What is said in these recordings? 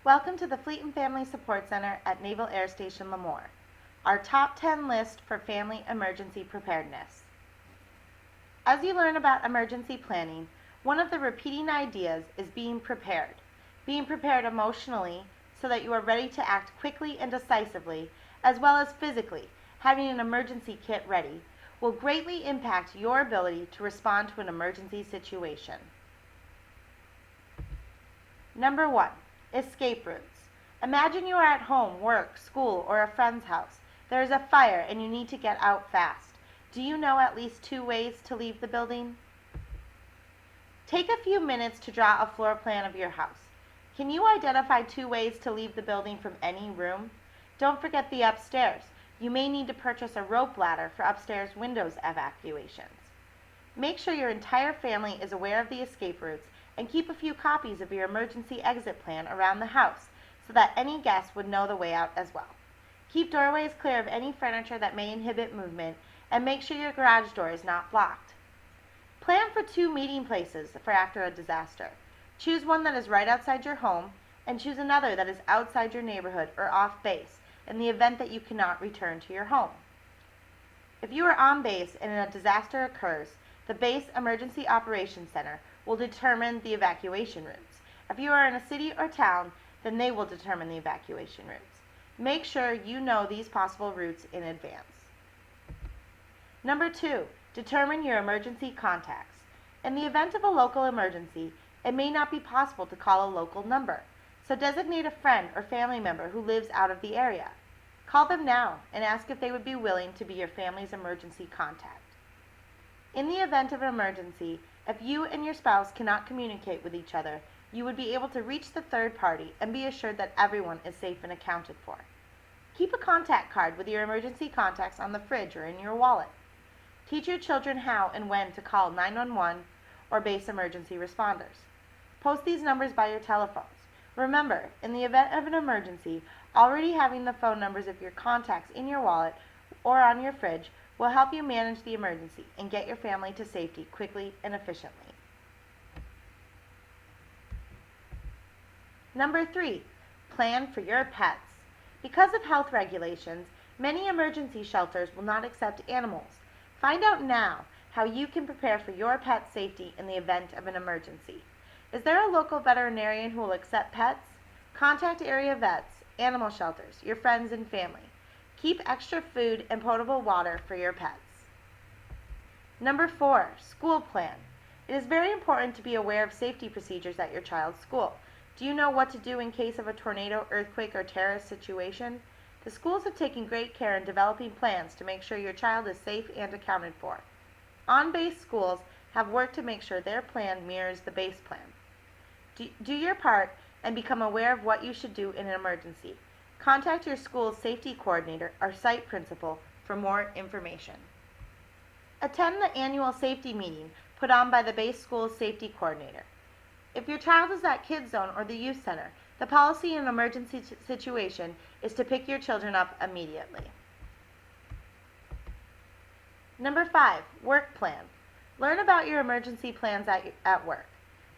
Welcome to the Fleet and Family Support Center at Naval Air Station Lemoore, our top 10 list for family emergency preparedness. As you learn about emergency planning, one of the repeating ideas is being prepared. Being prepared emotionally so that you are ready to act quickly and decisively, as well as physically, having an emergency kit ready, will greatly impact your ability to respond to an emergency situation. Number 1. Escape routes. Imagine you are at home, work, school, or a friend's house. There is a fire and you need to get out fast. Do you know at least 2 ways to leave the building? Take a few minutes to draw a floor plan of your house. Can you identify 2 ways to leave the building from any room? Don't forget the upstairs. You may need to purchase a rope ladder for upstairs windows evacuations. Make sure your entire family is aware of the escape routes and keep a few copies of your emergency exit plan around the house so that any guest would know the way out as well. Keep doorways clear of any furniture that may inhibit movement and make sure your garage door is not blocked. Plan for 2 meeting places for after a disaster. Choose one that is right outside your home and choose another that is outside your neighborhood or off base in the event that you cannot return to your home. If you are on base and a disaster occurs, the Base Emergency Operations Center will determine the evacuation routes. If you are in a city or town, then they will determine the evacuation routes. Make sure you know these possible routes in advance. Number 2, determine your emergency contacts. In the event of a local emergency, it may not be possible to call a local number, so designate a friend or family member who lives out of the area. Call them now and ask if they would be willing to be your family's emergency contact. In the event of an emergency, if you and your spouse cannot communicate with each other, you would be able to reach the third party and be assured that everyone is safe and accounted for. Keep a contact card with your emergency contacts on the fridge or in your wallet. Teach your children how and when to call 911 or base emergency responders. Post these numbers by your telephones. Remember, in the event of an emergency, already having the phone numbers of your contacts in your wallet or on your fridge will help you manage the emergency and get your family to safety quickly and efficiently. Number 3, plan for your pets. Because of health regulations, many emergency shelters will not accept animals. Find out now how you can prepare for your pet's safety in the event of an emergency. Is there a local veterinarian who will accept pets? Contact area vets, animal shelters, your friends and family. Keep extra food and potable water for your pets. Number 4, school plan. It is very important to be aware of safety procedures at your child's school. Do you know what to do in case of a tornado, earthquake, or terrorist situation? The schools have taken great care in developing plans to make sure your child is safe and accounted for. On-base schools have worked to make sure their plan mirrors the base plan. Do your part and become aware of what you should do in an emergency. Contact your school's safety coordinator or site principal for more information. Attend the annual safety meeting put on by the base school's safety coordinator. If your child is at Kids Zone or the Youth Center, the policy in an emergency situation is to pick your children up immediately. Number 5, work plan. Learn about your emergency plans at work.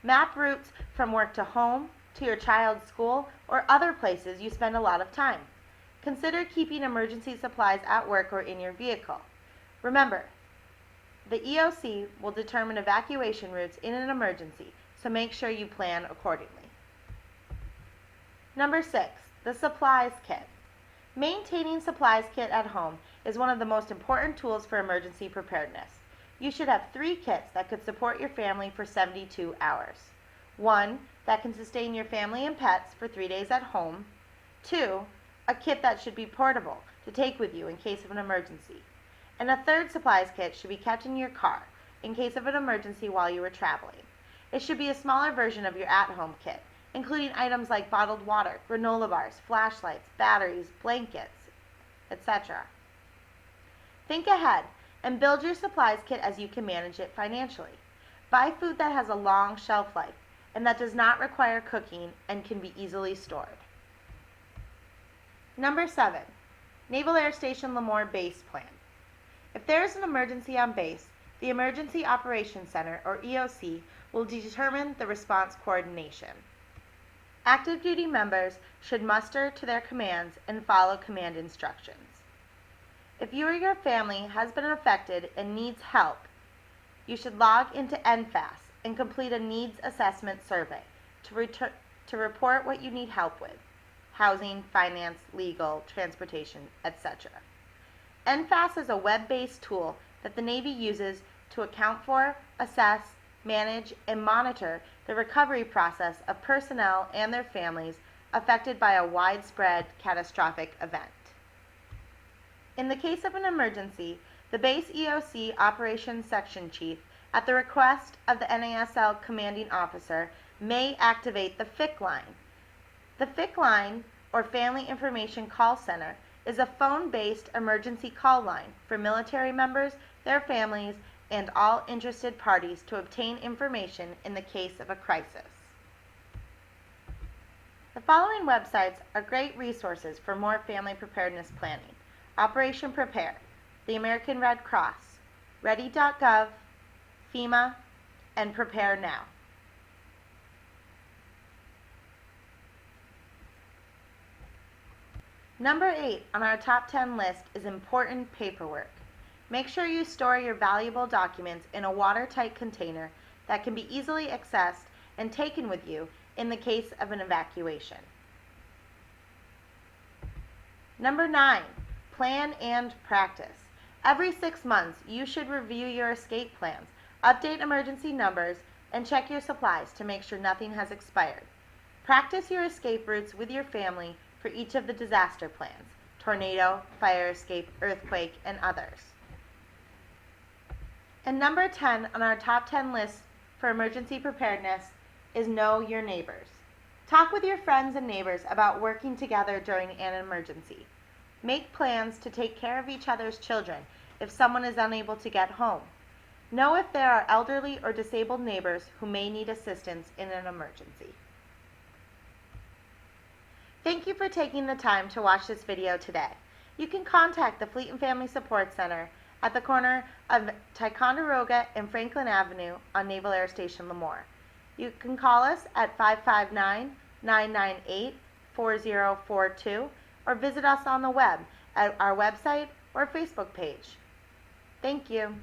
Map routes from work to home, to your child's school, or other places you spend a lot of time. Consider keeping emergency supplies at work or in your vehicle. Remember, the EOC will determine evacuation routes in an emergency, so make sure you plan accordingly. Number 6, the supplies kit. Maintaining supplies kit at home is one of the most important tools for emergency preparedness. You should have 3 kits that could support your family for 72 hours. 1 that can sustain your family and pets for 3 days at home. 2, a kit that should be portable to take with you in case of an emergency. And a 3rd supplies kit should be kept in your car in case of an emergency while you are traveling. It should be a smaller version of your at-home kit, including items like bottled water, granola bars, flashlights, batteries, blankets, etc. Think ahead and build your supplies kit as you can manage it financially. Buy food that has a long shelf life and that does not require cooking and can be easily stored. Number 7, Naval Air Station Lemoore Base Plan. If there is an emergency on base, the Emergency Operations Center, or EOC, will determine the response coordination. Active duty members should muster to their commands and follow command instructions. If you or your family has been affected and needs help, you should log into NFAS and complete a needs assessment survey to report what you need help with: housing, finance, legal, transportation, etc. NFAS is a web-based tool that the Navy uses to account for, assess, manage, and monitor the recovery process of personnel and their families affected by a widespread catastrophic event. In the case of an emergency, the base EOC Operations Section Chief, at the request of the NASL Commanding Officer, may activate the FIC line. The FIC line, or Family Information Call Center, is a phone-based emergency call line for military members, their families, and all interested parties to obtain information in the case of a crisis. The following websites are great resources for more family preparedness planning: Operation Prepare, the American Red Cross, Ready.gov, FEMA, and Prepare Now. Number 8 on our top 10 list is important paperwork. Make sure you store your valuable documents in a watertight container that can be easily accessed and taken with you in the case of an evacuation. Number 9, plan and practice. Every 6 months, you should review your escape plans, update emergency numbers, and check your supplies to make sure nothing has expired. Practice your escape routes with your family for each of the disaster plans: tornado, fire escape, earthquake, and others. And number 10 on our top 10 list for emergency preparedness is know your neighbors. Talk with your friends and neighbors about working together during an emergency. Make plans to take care of each other's children if someone is unable to get home. Know if there are elderly or disabled neighbors who may need assistance in an emergency. Thank you for taking the time to watch this video today. You can contact the Fleet and Family Support Center at the corner of Ticonderoga and Franklin Avenue on Naval Air Station Lemoore. You can call us at 559-998-4042 or visit us on the web at our website or Facebook page. Thank you.